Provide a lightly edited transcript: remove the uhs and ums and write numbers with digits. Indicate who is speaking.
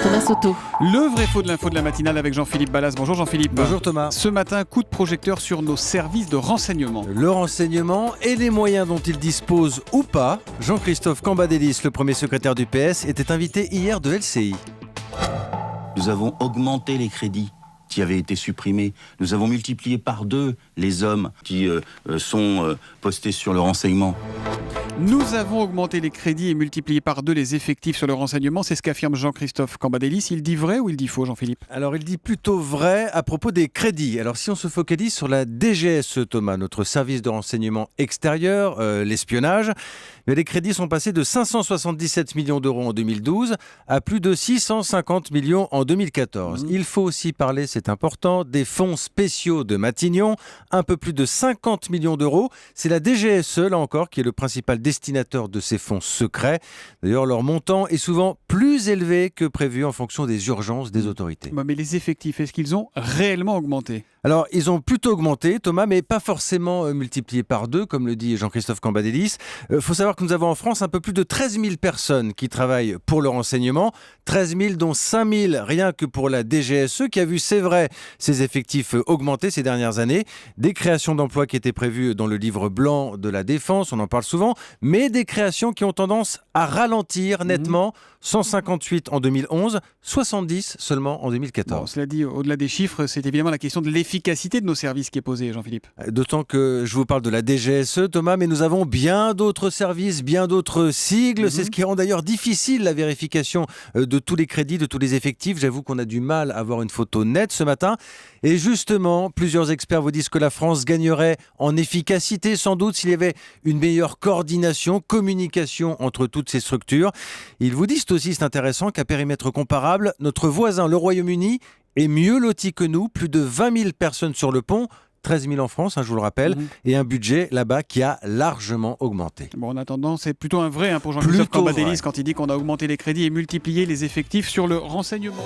Speaker 1: Thomas Soto.
Speaker 2: Le vrai faux de l'info de la matinale avec Jean-Philippe Ballas. Bonjour Jean-Philippe.
Speaker 3: Bonjour Thomas.
Speaker 2: Ce matin, coup de projecteur sur nos services de renseignement.
Speaker 3: Le renseignement et les moyens dont il dispose ou pas. Jean-Christophe Cambadélis, le premier secrétaire du PS, était invité hier de LCI.
Speaker 4: Nous avons augmenté les crédits qui avaient été supprimés. Nous avons multiplié par 2 les hommes qui sont postés sur le renseignement.
Speaker 2: Nous avons augmenté les crédits et multiplié par 2 les effectifs sur le renseignement. C'est ce qu'affirme Jean-Christophe Cambadélis. Il dit vrai ou il dit faux, Jean-Philippe ?
Speaker 3: Alors il dit plutôt vrai à propos des crédits. Alors si on se focalise sur la DGSE, Thomas, notre service de renseignement extérieur, l'espionnage, mais les crédits sont passés de 577 millions d'euros en 2012 à plus de 650 millions en 2014. Il faut aussi parler, c'est important, des fonds spéciaux de Matignon, un peu plus de 50 millions d'euros. C'est la DGSE, là encore, qui est le principal destinataire de ces fonds secrets. D'ailleurs, leur montant est souvent plus élevé que prévu en fonction des urgences des autorités.
Speaker 2: Mais les effectifs, est-ce qu'ils ont réellement augmenté ?
Speaker 3: Alors, ils ont plutôt augmenté, Thomas, mais pas forcément multiplié par 2, comme le dit Jean-Christophe Cambadélis. Faut savoir que nous avons en France un peu plus de 13 000 personnes qui travaillent pour le renseignement. 13 000, dont 5 000 rien que pour la DGSE, qui a vu, c'est vrai, ses effectifs augmenter ces dernières années. Des créations d'emplois qui étaient prévues dans le livre blanc de la Défense, on en parle souvent, mais des créations qui ont tendance à ralentir nettement. 158 en 2011, 70 seulement en 2014.
Speaker 2: Bon, cela dit, au-delà des chiffres, c'est évidemment la question de l'efficacité de nos services qui est posée, Jean-Philippe.
Speaker 3: D'autant que je vous parle de la DGSE, Thomas, mais nous avons bien d'autres services, bien d'autres sigles. C'est ce qui rend d'ailleurs difficile la vérification de tous les crédits, de tous les effectifs. J'avoue qu'on a du mal à avoir une photo nette ce matin. Et justement, plusieurs experts vous disent que la France gagnerait en efficacité, sans doute, s'il y avait une meilleure coordination, communication entre toutes ces structures. Ils vous disent aussi, c'est intéressant, qu'à périmètre comparable, notre voisin, le Royaume-Uni, est mieux loti que nous. Plus de 20 000 personnes sur le pont, 13 000 en France, je vous le rappelle, et un budget là-bas qui a largement augmenté.
Speaker 2: Bon, en attendant, c'est plutôt un vrai pour Jean-Christophe Cambadélis quand il dit qu'on a augmenté les crédits et multiplié les effectifs sur le renseignement.